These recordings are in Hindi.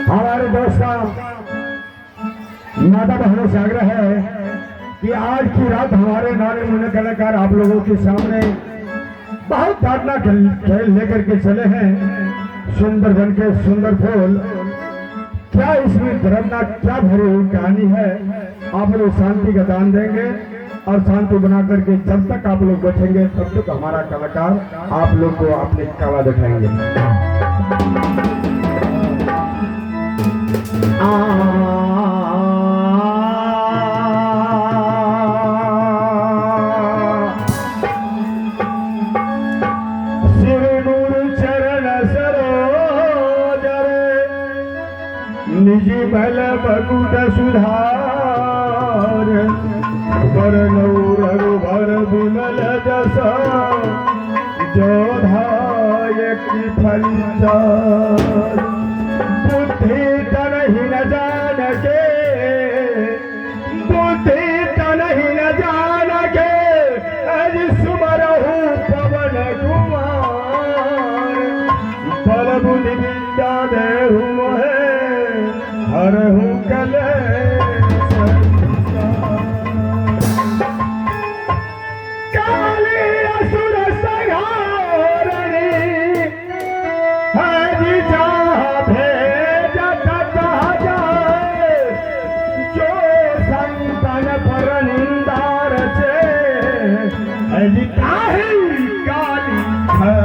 हमारे दोस्तों माता बहनों से आग्रह है कि आज की रात हमारे नारे मुन्ने कलाकार आप लोगों के सामने बहुत धारणा खेल लेकर के चले हैं। सुंदर बन के सुंदर फूल, क्या इसमें धर्मना क्या भरी हुई कहानी है। आप लोग शांति का दान देंगे और शांति बना करके जब तक आप लोग बैठेंगे तब तक हमारा कलाकार आप लोग को अपनी कला दिखाएंगे। निजी बल बकुट सुधार रघुबर विमल जस जोधायक फलिचार बुद्धि तनहि न जान के बुद्धि तनहि न जान के अज सुमरहु पवन कुमार बल बुद्धि विद्या देहु मोहे हरहु कले काली असुर संहारणी हरि जहाँ भेजत तहाँ जाए जो संतन पर निंदा रचे हरि ताहि काली है।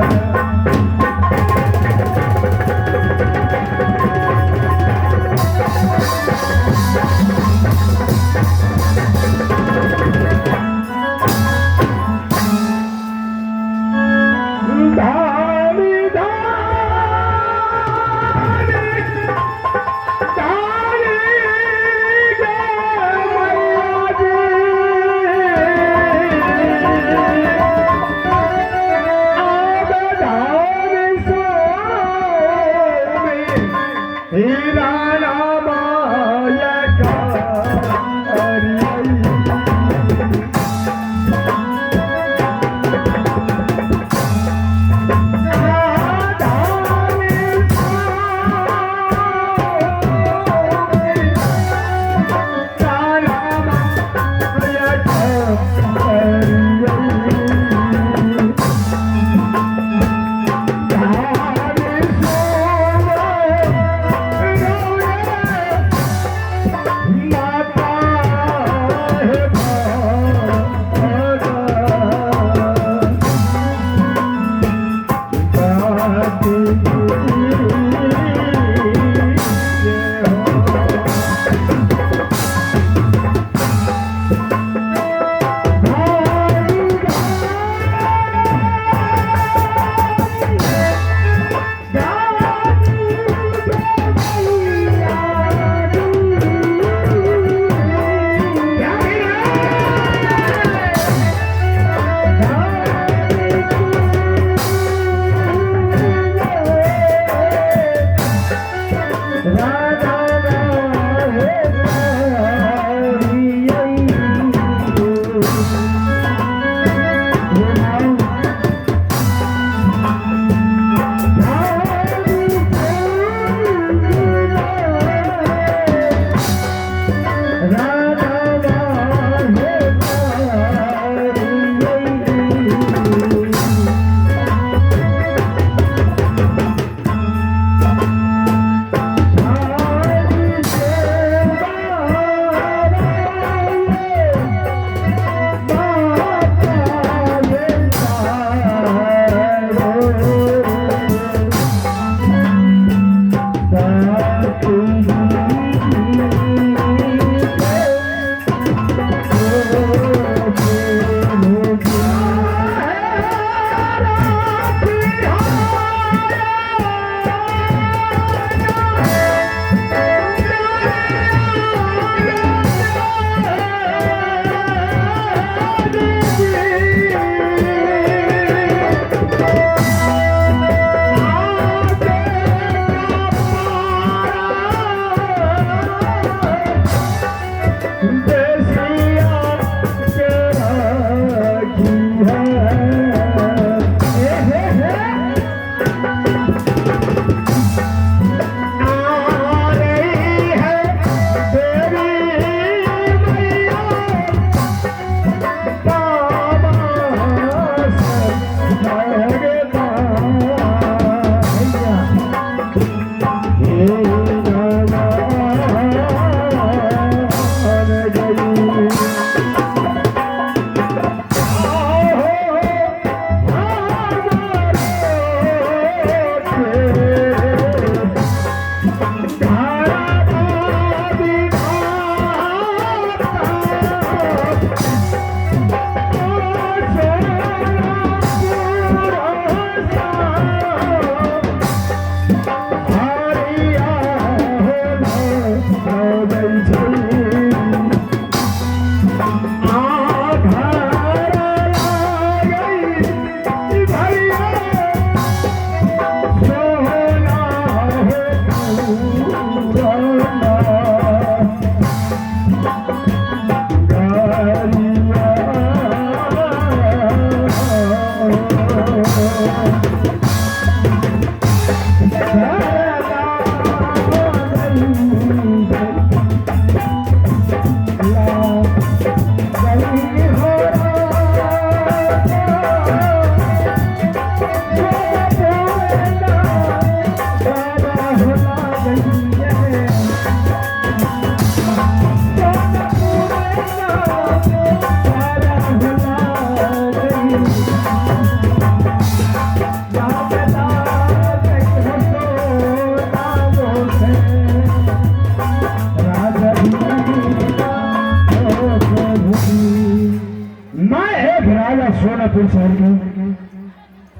राजा सोनापुर शहर की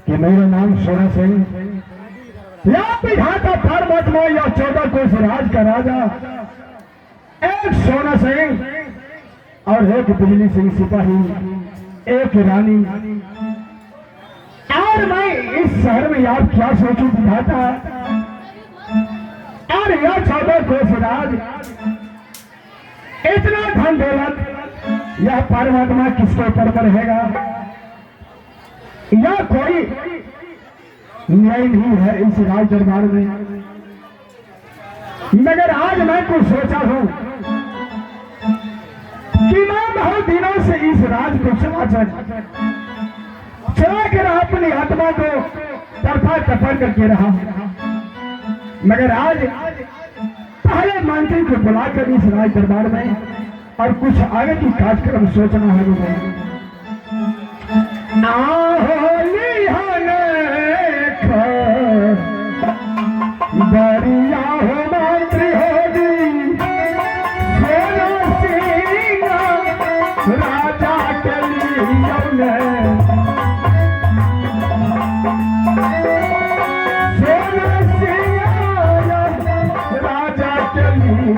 कि मेरा नाम सोना सिंह या विधाता परमात्मा या 14 कोस राज का राजा एक सोना सिंह और एक बिजली सिंह सिपाही एक रानी। और मैं इस शहर में आप क्या सोचूं विधाता और यह 14 कोस राज इतना धन दौलत यह परमात्मा किसके ऊपर पर रहेगा? यह कोई न्याय नहीं है इस राज दरबार में। मगर आज मैं कुछ सोचा हूं कि मैं बहुत दिनों से इस राज को चला कर अपनी आत्मा को तरफा तफर करके रहा, मगर आज पहले मंत्री को बुलाकर इस राज दरबार में और कुछ आगे की कार्यक्रम सोचना है मुझे। दरिया हो मंत्री होगी सोना सिंह राजा के लिए सोना सिंह राजा के लिए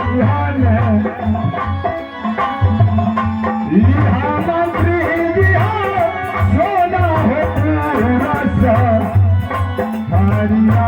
मंत्री दिया सोना हो पूरा सा हरिया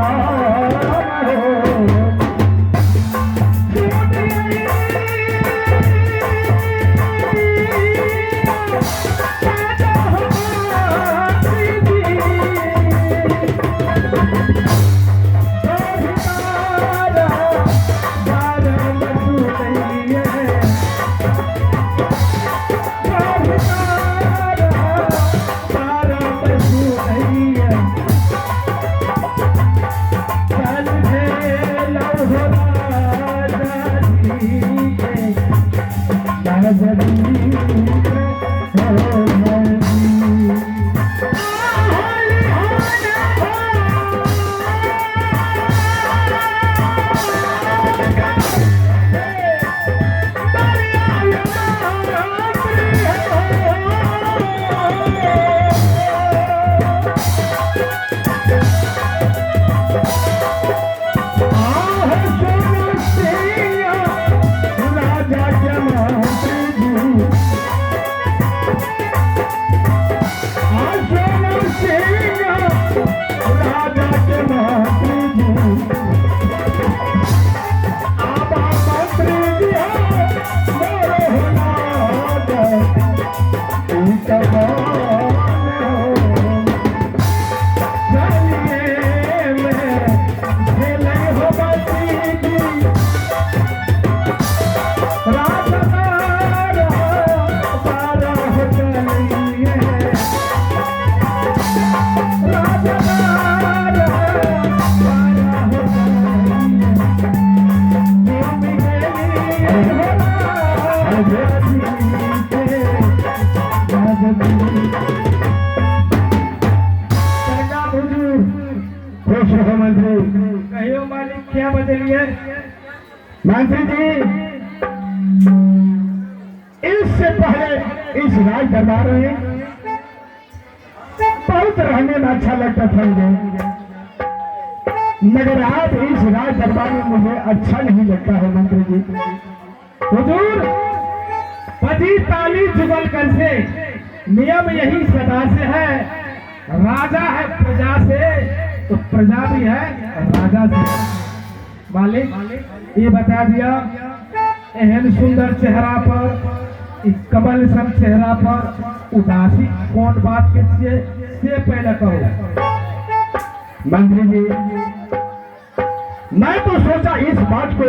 क्या बदलिए मंत्री जी? इससे पहले इस राज दरबार में बहुत रहने में अच्छा लगता था मुझे, मगर आज इस राज दरबार में मुझे अच्छा नहीं लगता है मंत्री जी। हुजूर पति ताली जुगल कर से नियम यही सदा से है, राजा है प्रजा से तो प्रजा भी है राजा से। मालिक ये बता दिया एहन सुंदर चेहरा पर कमल सन चेहरा पर उदासी कौन बात के से पहले कहो। मंत्री जी मैं तो सोचा इस बात को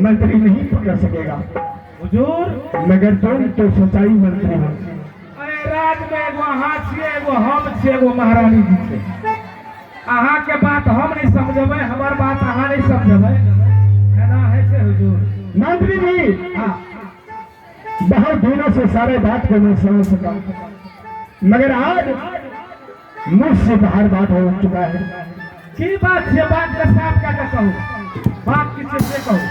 मंत्री नहीं पकड़ सकेगा हुजूर, मगर तुम तो सच्चाई मंत्री हो। अरे राज में एगो हाथ छे एगो हम छे एगो महारानी जी छे, अहाँ के बात हम नहीं समझबे, हमार बात अहाँ नहीं समझबे, है ना? है से हुजूर। मंत्री जी हाँ बहुत दिनों से सारे बात को मैं समझ सका, मगर आज मुझसे बाहर बात हो चुका है। की बात से बात का साफ क्या कहूँ, बात किसी से कहूँ?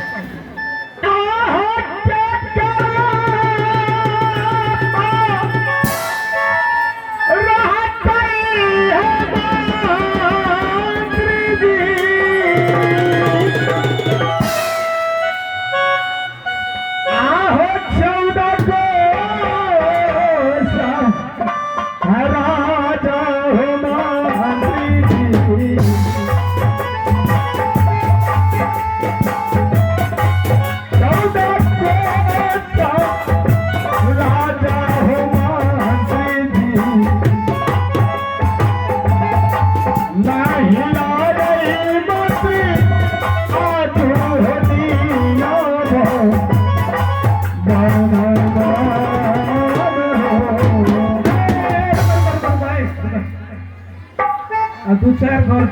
दू चारि घर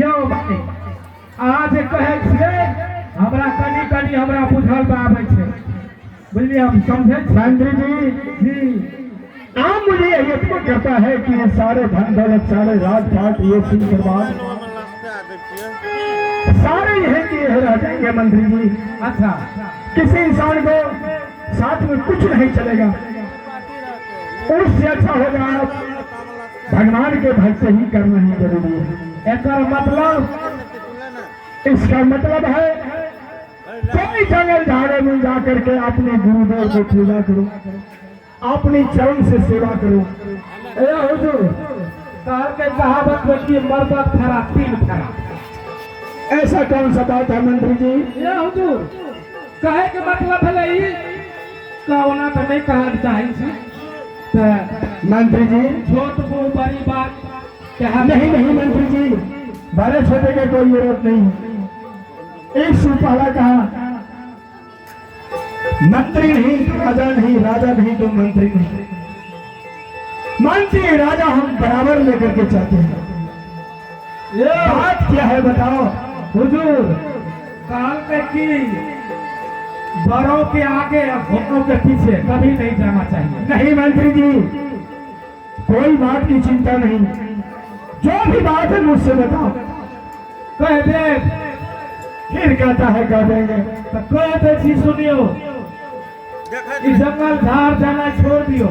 यौ भाई अहाँ जे कहै छियै हमरा कनी कनी हमरा बुझल में आबै छै बुझलिए हम समझे मंत्री जी आप मुझे ये तो करता है कि ये सारे धन दौलत सारे राजपाट ये सिंह दरबार सारे यह कि यह रह जाएंगे मंत्री जी। अच्छा किसी इंसान को साथ में कुछ नहीं चलेगा उससे अच्छा होगा आप भगवान के भक्त ही करना ही जरूरी है। एक मतलब इसका मतलब है कोई जंगल झाड़े में जाकर के अपने गुरुदेव को पूजा करो अपनी चरण से सेवा करो। ए हुजूर कहल के कहावत में कि मर्द खरा तीन खरा ऐसा कौन सा बात है मंत्री जी? ये हुजूर कहे के मतलब है ई कौना तो नहीं कहल चाहे छी मंत्री जी छोट को बड़ी बात कहा नहीं नहीं मंत्री जी बड़े छोटे की कोई जरूरत नहीं। एक सु पहला कहा मंत्री नहीं राजा नहीं राजा नहीं तो मंत्री नहीं मंत्री राजा हम बराबर लेकर के चलते हैं। ये बात क्या है बताओ? हुजूर काल के की बड़ों के आगे घोटों के पीछे कभी नहीं जाना चाहिए। नहीं मंत्री जी कोई बात की चिंता नहीं जो भी बात है मुझसे बताओ। कह दे फिर कहता है कह देंगे तो कह दे छी सुनियो इस जंगल झाड़ जाना छोड़ दियो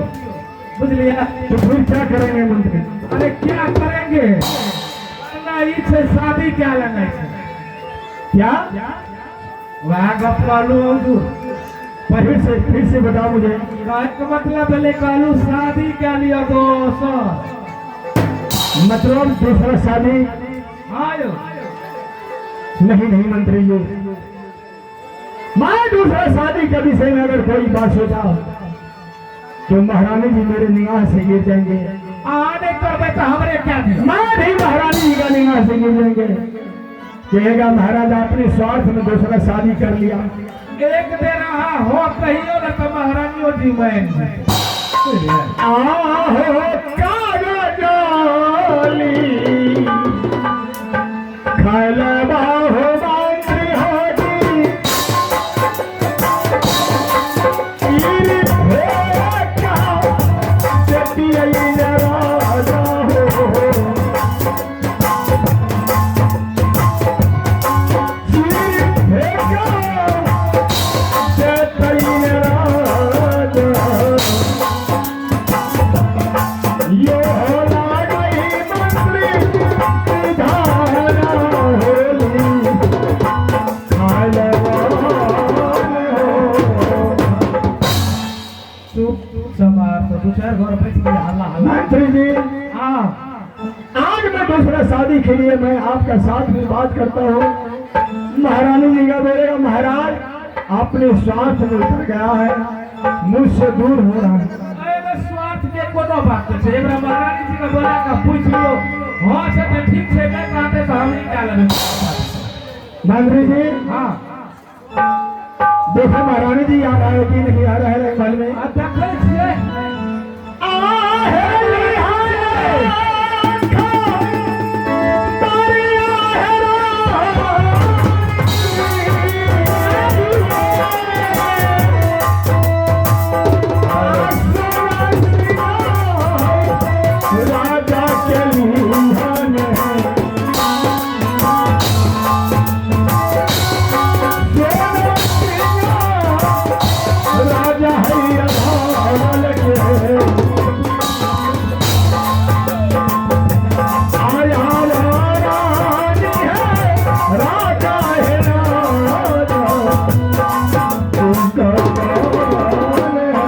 बुझलिए। तो फिर क्या करेंगे मंत्री? अरे क्या करेंगे करना ही छे शादी क्या लेना है क्या वह गप कहलू हुजूर फिर से बताओ मुझे। कहे के मतलब है कहलू शादी क्या लिया दोस्त मतलब दूसरा शादी? आयो नहीं नहीं मंत्री जी मैं दूसरा शादी के विषय में अगर कोई बात सोचा तो महारानी जी मेरे निगाह से गिर जाएंगे। आने करबे तो हमरे क्या दी मैं नहीं महारानी जी का निगाह से गिर जाएंगे। कहेगा महाराज आपने स्वार्थ में दूसरा शादी कर लिया। एक दे रहा हो कहियो ना तो महारानियों जी मैं आहो कागजाली खलबा हो मंत्री होगी ईरी भेड़ा का चटियाई राजा हो ईरी भेड़ा चटियाई राजा यो होला गई मंत्री धारा होली चुप समार तो दो चार घर बैठ के हल्ला हल्ला मंत्री जी हां आज मैं दूसरा शादी के लिए मैं आपका साथ में बात करता हूँ। महारानी जी का बोलेगा महाराज अपने स्वार्थ में उतर गया है मुझसे दूर हो रहा है। अरे स्वार्थ के कोनो बात छै हमरा महारानी जी के बोला का पूछ लियो हां से तो ठीक छै नहीं कहते तो हम ही क्या लेबे। मंत्री जी हां देखो महारानी जी आ रहा है कि नहीं आ रहा है महल में? अब देखे छिए राजा के राजा है अधावल के आया रानी है राजा है राजा उनका कौन है?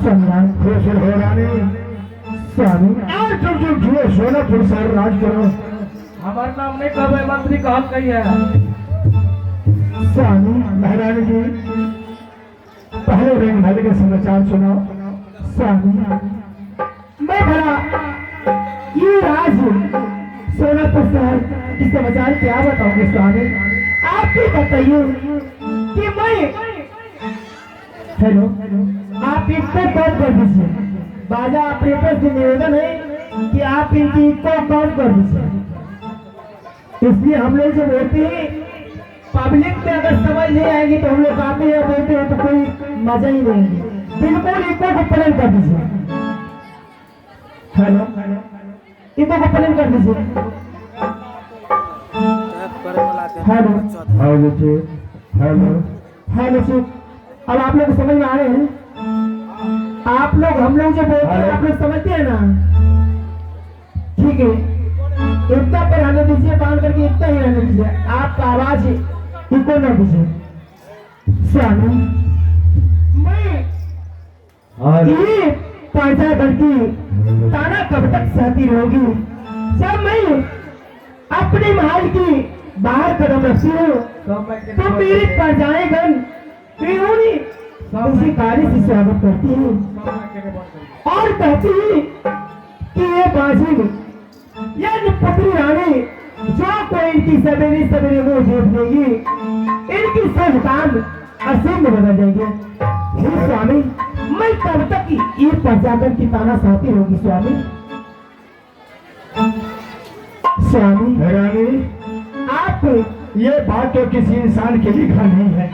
सम्राट खुश हो रानी। स्वामी आज तुम जो जुए सोनापुर सार राज करो। हमार नाम नहीं कहबे, मंत्री कहत कही है। स्वामी महारानी जी पहले रंग भले के समाचार सुनाओ। स्वामी मैं भला ये राज सोनापुर शहर की समाचार क्या बताऊंगे स्वामी? आप ही बताइए कि मैं हेलो आप इनको कॉल कर दीजिए। बाजा ऑपरेटर से निवेदन है कि आप इनकी को कॉल कर दीजिए। इसलिए हम लोग जो बोलते हैं पब्लिक में अगर समझ नहीं आएगी तो हम लोग आते हैं बोलते हैं तो कोई मजा ही नहीं है। बिल्कुल इनको को प्लेन कर दीजिए। हेलो इनको को प्लेन कर दीजिए। हेलो हाँ बच्चे हेलो। हेलो सर अब आप लोग समझ में आ रहे हैं? आप लोग हम लोग जो बोलते हैं आप लोग समझते हैं ना? ठीक है इतना पर रहने दीजिए, बांध करके इतना ही रहने दीजिए। आपका आवाज इको न दीजिए। स्वामी मैं ये पैसा करती ताना कब तक सहती रहोगी? जब मैं अपने महल की बाहर कदम रखती हूँ तो मेरी प्रजाएगण उसी कार्य से स्वागत करती हूँ और कहती है कि ये बाजी या पत्री रानी जो कोई इनकी सवेरे सवेरे वो देख लेगी इनकी सब काम असीम में बदल जाएंगे। हे स्वामी मैं कब तक ये प्रजागण की ताना सहती रहूंगी स्वामी? स्वामी रानी आप ये बात तो किसी इंसान के लिखा नहीं है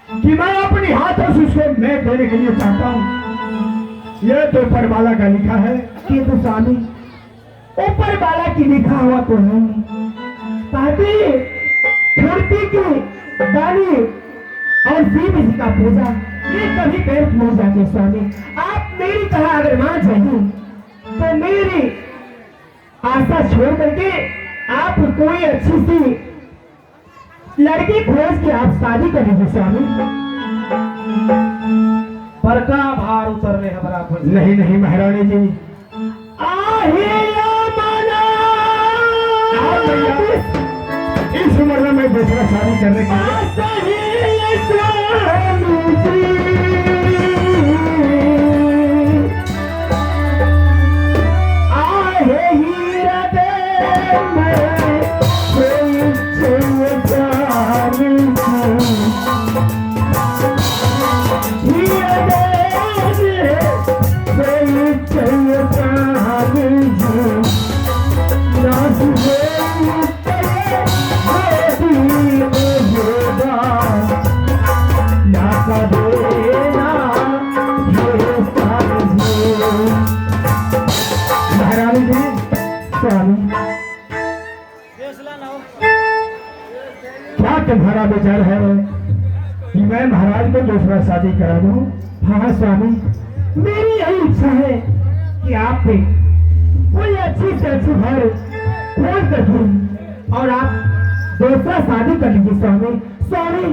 कि मैं अपनी हाथों से उसको मैं देने के लिए चाहता हूँ। ये तो ऊपर वाला का लिखा है। कि तो स्वामी ऊपर वाला की लिखा हुआ तो नहीं ताकि धरती की गाली और शिव जी का पूजा ये कभी व्यर्थ नहीं जाते स्वामी। आप मेरी कहा अगर मान जाएंगे तो मेरी आशा छोड़ करके आप कोई अच्छी सी लड़की खोज के आप शादी कर लीजिए स्वामी। बड़का भार उतरले हमारा पर। नहीं नहीं महारानी जी इस उम्र में मैं दूसरा शादी करने के क्या तुम्हारा विचार है कि मैं महाराज को दूसरा शादी करा दूं? हाँ स्वामी मेरी यही इच्छा है कि आप पे कोई अच्छी से अच्छी घर खोज कर दूं और आप दूसरा शादी कर लीजिए स्वामी। स्वामी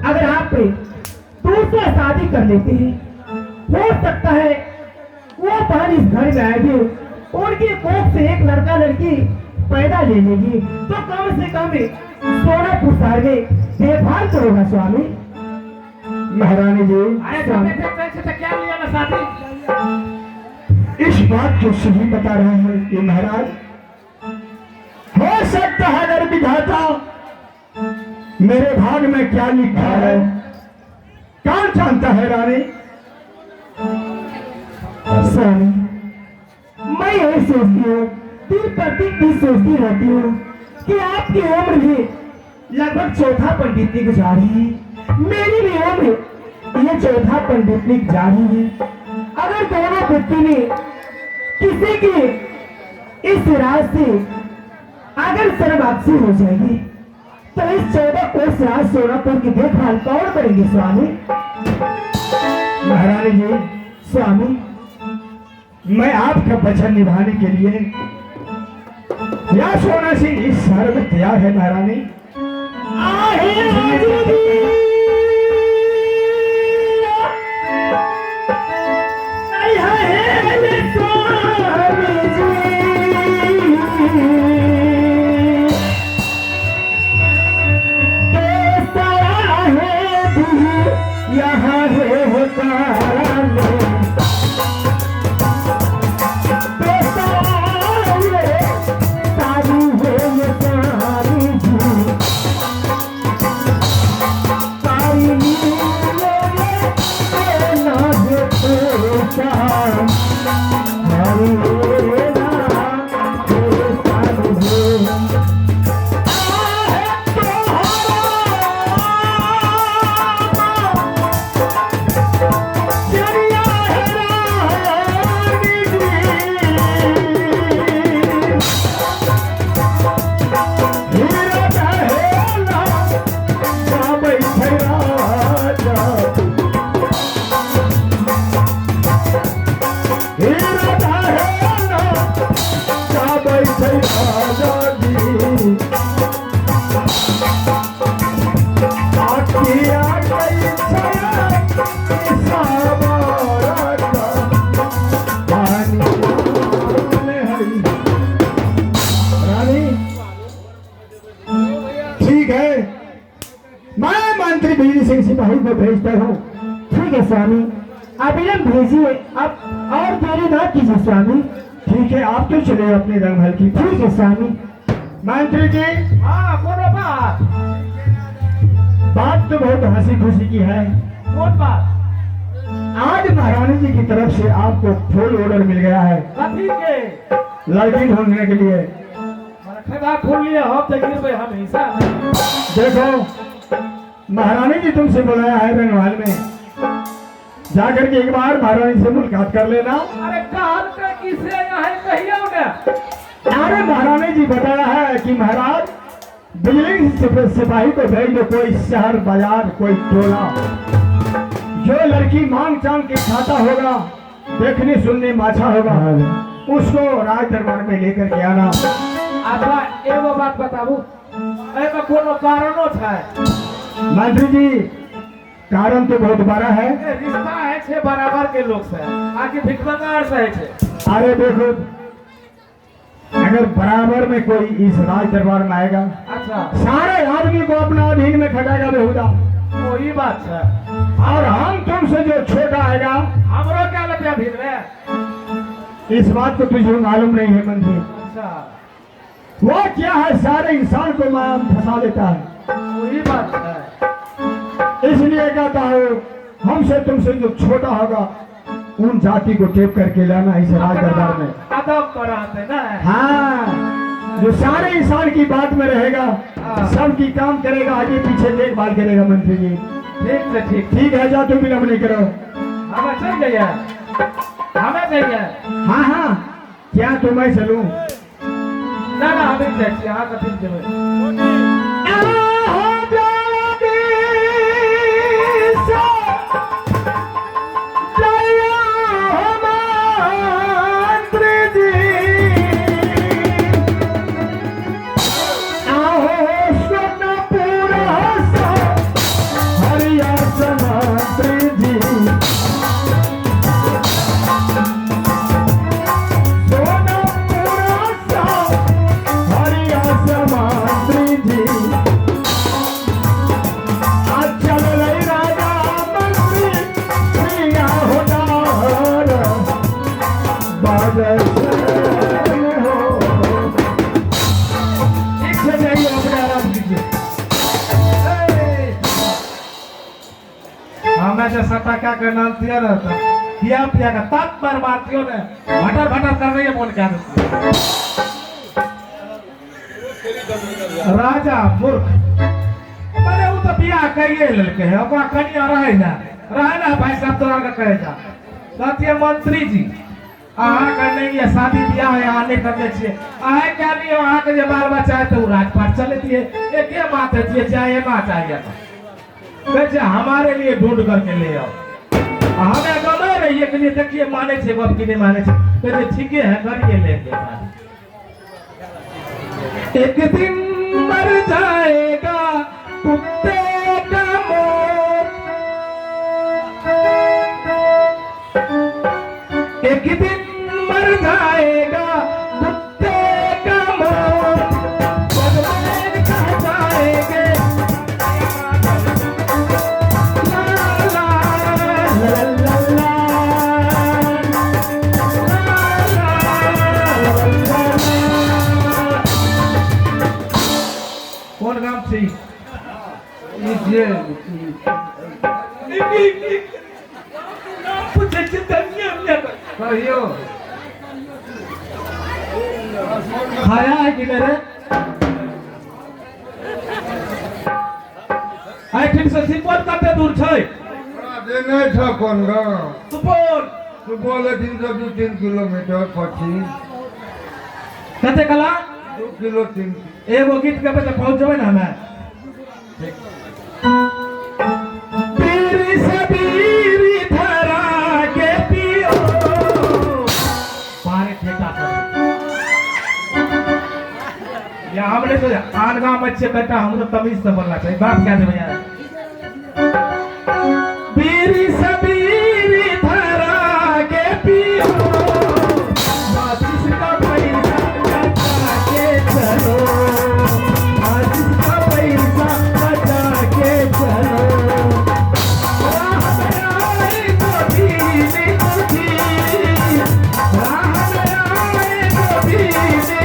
अगर आप पे दूसरा शादी कर लेते हैं हो सकता है वो बहन इस घर में आएगी उनकी कोख से एक लड़का लड़की पैदा ले लेगी तो कम से कम सोनापुर शहर में देखभाल तो होगा स्वामी। महारानी जी क्या लिया ना शादी? इस बात को सही बता रहे हैं कि महाराज हो सकता है अगर विधाता मेरे भाग में क्या लिखा है कौन जानता है रानी? स्वामी मैं यही सोचती हूँ दिन प्रतिदिन सोचती रहती हूँ कि आपकी उम्र भी लगभग चौथा पंडितनी को जा रही है, मेरी भी उम्र ये चौथा पंडितनी जा रही है। अगर दोनों व्यक्ति ने किसी की इस राज से अगर सर्वाक्षी हो जाएगी तो इस 14 कोस राज सोनापुर की देखभाल कौन करेंगे स्वामी? महारानी जी स्वामी मैं आपका वचन निभाने के लिए या सोना सिंह इस शहर में तैयार है महारानी। ठीक है, मैं मंत्री बिजली सिंह सिपाही को भेजता हूँ। ठीक है स्वामी, आप इन्हें भेजिए। अब और देरी ना कीजिए स्वामी। ठीक है, आप तो चले अपने रंगमहल की। ठीक है स्वामी। मंत्री जी, हाँ बोलो बात तो बहुत हंसी खुशी की है। कौन बात? आज महारानी जी की तरफ से आपको फुल ऑर्डर मिल गया है कथी के? लड़की ढूंढने के लिए। खदा खोल लिए हम तो गिरबे हमेशा नहीं। देखो, महारानी जी तुमसे बुलाया है रंगमहल में, जाकर के एक बार महारानी से मुलाकात कर लेना। अरे काल का किसे यहाँ कहियो ने? अरे महारानी जी बताया है कि महाराज बिजली सिपाही को भेज दो, कोई शहर बाजार कोई टोला, जो लड़की मांग चांग के खाता होगा, देखने सुनने में अच्छा होगा, उसको राज दरबार में लेकर के आना। अच्छा एगो बात बताबू, एमे कोनो कारणो छै? मंत्री जी, कारण तो बहुत बड़ा है। ए, रिश्ता है छे बराबर के लोग से, आके भिखमंगार से है छे। अरे देखो, अगर बराबर में कोई इस राज दरबार में आएगा, अच्छा सारे आदमी को अपना अधीन में खटाएगा बेहुदा। वही बात है। और हम तुमसे जो छोटा आएगा, हमरो क्या लगे भीड़ में? इस बात को तुझे मालूम नहीं है मंत्री। अच्छा वो क्या है, सारे इंसान को माया में फंसा देता है। वही बात है। इसलिए कहता हूँ, हमसे तुमसे जो छोटा होगा उन जाति को टेप करके लाना इस राज दरबार में। अदब कराते ना। हाँ, जो सारे इंसान की बात में रहेगा, सबकी काम करेगा, आगे पीछे देखभाल करेगा। मंत्री जी ठीक से ठीक। ठीक है, जा तुम विलम्ब नहीं करो। हमें चल जाइए, हमें चाहिए। हाँ हाँ, क्या तुम्हें चलूं? ना ना हमें चाहिए, यहाँ का ठीक जगह। जैसा टका का नाम दिया रहता, किया पिया का तब पर मारतियों ने भटर भटर कर रही है बोल क्या राजा मूर्ख। मैंने वो तो बियाह करिए लड़के है, ओकरा कनिया रहे ना भाई साहब तोरा का कहे जा। कहती मंत्री जी, अहाँ का नहीं है शादी ब्याह है, अहाँ नहीं करने चाहिए। अहे क्या नहीं हो, अहाँ के जो बाल बच्चा है तो राजपाट चलती है, एक ये बात है चाहे ना चाहिए वैसे हमारे लिए ढूंढ करके ले आओ। हमें गमे रहिए के लिए देखिए माने छे बाप की नहीं माने छे, कहते ठीक है करिए लेंगे। एक दिन मर जाएगा कुत्ते का मौत, एक दिन मर जाएगा कुत्ते का मौत, भगवान कह जाएंगे ला ला ला ला ये पूछे चिंता नहीं कहियो खाया है कि मेरे आई ठीक से सिपोल कते दूर छै देने छ कोन ग सुपोल तू बोले 3 किलोमीटर पछि कते कला 2 किलो 3 एगो गीत के पे पहुंच जेबै ना हमें पीरी से बीरी धरा के पियो पानी ठेका कर या हमने तो आन गांव में अच्छे बेटा हम तो तमीज से बोलना चाहिए बाप क्या देवे यार बीरी से बीरी धरा के पियो बातिस का पैसा बचा के चलो बातिस का पैसा बचा के चलो राह में आए तो धीरे धीरे राह में आए तो धीरे धीरे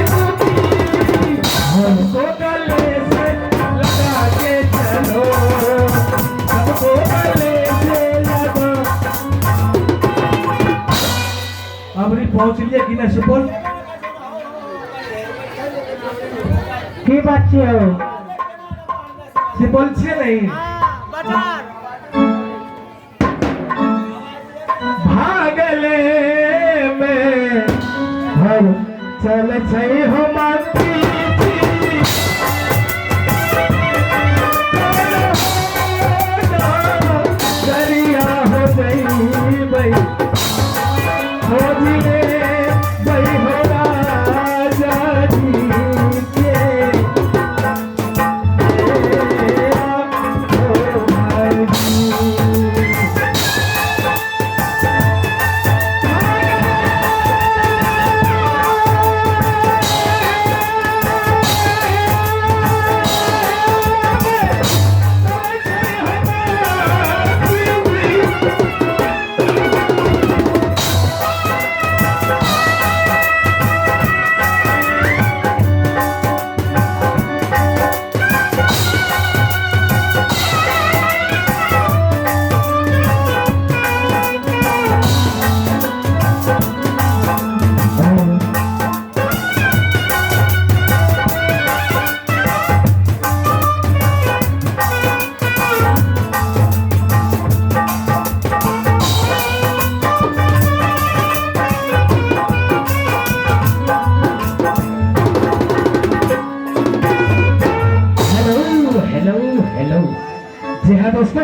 हमको गले से लगा के चलो हमको गले से लगा अबरी पहुंच लिए कि ना सुपौल की बात छियै हो सुपौल छियै नहीं भागले में हम चल छै हम दरिया हो गई भाई हो जिए भाई हो राजा जी के हो भाई जी हाँ दोस्तों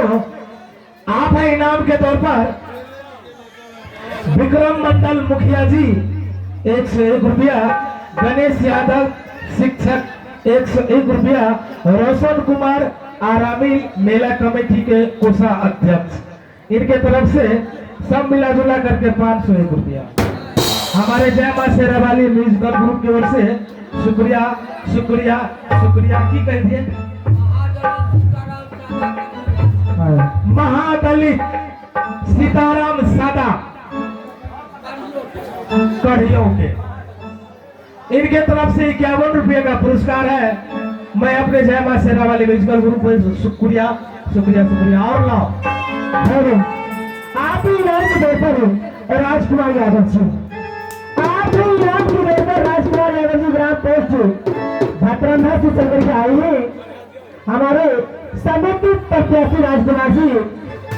आप हैं इनाम के तौर पर विक्रम मंडल मुखिया जी 101 रुपया, गणेश यादव शिक्षक 101 रुपया, रोशन कुमार आरामी मेला कमेटी के कोषा अध्यक्ष इनके तरफ से सब मिला जुला करके 501 रुपया हमारे जय मां शेरावाली म्यूजिकल ग्रुप की ओर से शुक्रिया शुक्रिया शुक्रिया की कह दिए महादलित सीताराम सादा कढ़ियों के इनके तरफ से 51 रुपये का पुरस्कार है। मैं अपने जय मां शेरावाली म्यूजिकल ग्रुप को शुक्रिया शुक्रिया शुक्रिया और लाओ आप ही इनाम के बेहतर हो राजकुमार यादव जी, आप ही इनाम के बेहतर राजकुमार यादव जी ग्राम पोस्ट भद्रंधा से चल करके आए हैं। हमारे समिति प्रत्याशी राजकुमार जी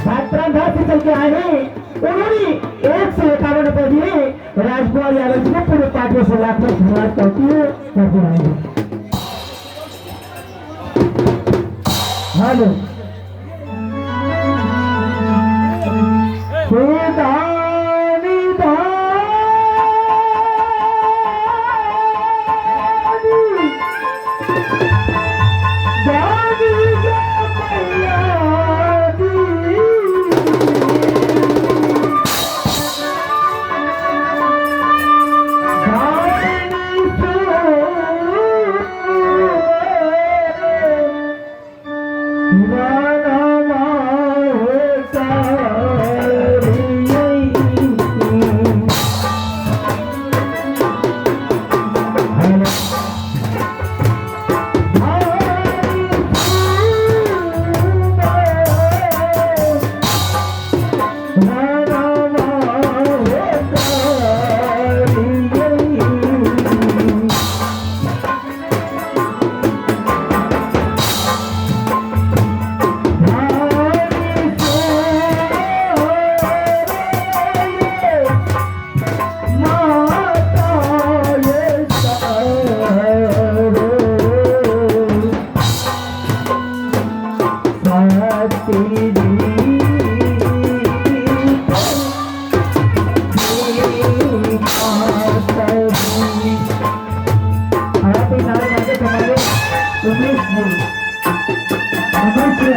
भद्रंधा से चल के आए हैं। उन्होंने 151 रुपए दिए। राजकुमार यादव जी को पूरे पार्टियों से लाख लाख धन्यवाद करती है। Hello Bye. रमेश जी